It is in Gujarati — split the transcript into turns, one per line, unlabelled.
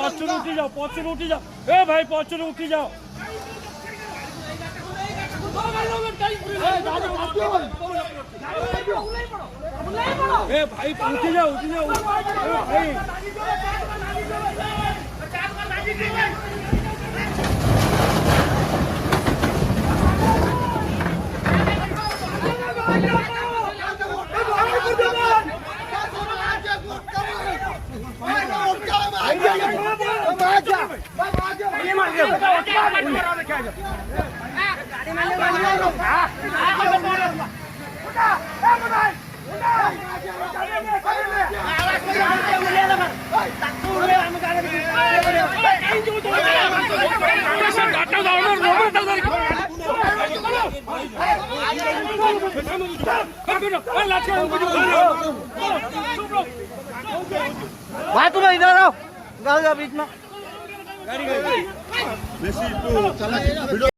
પોચું ઉઠી જાઓ એ ભાઈ પોચું ઉઠી જાઓ એ ભાઈ ઉઠી જાઓ ભાઈ
बात में इधर आओ गाँव बीच में
गाड़ी बेसी तो चला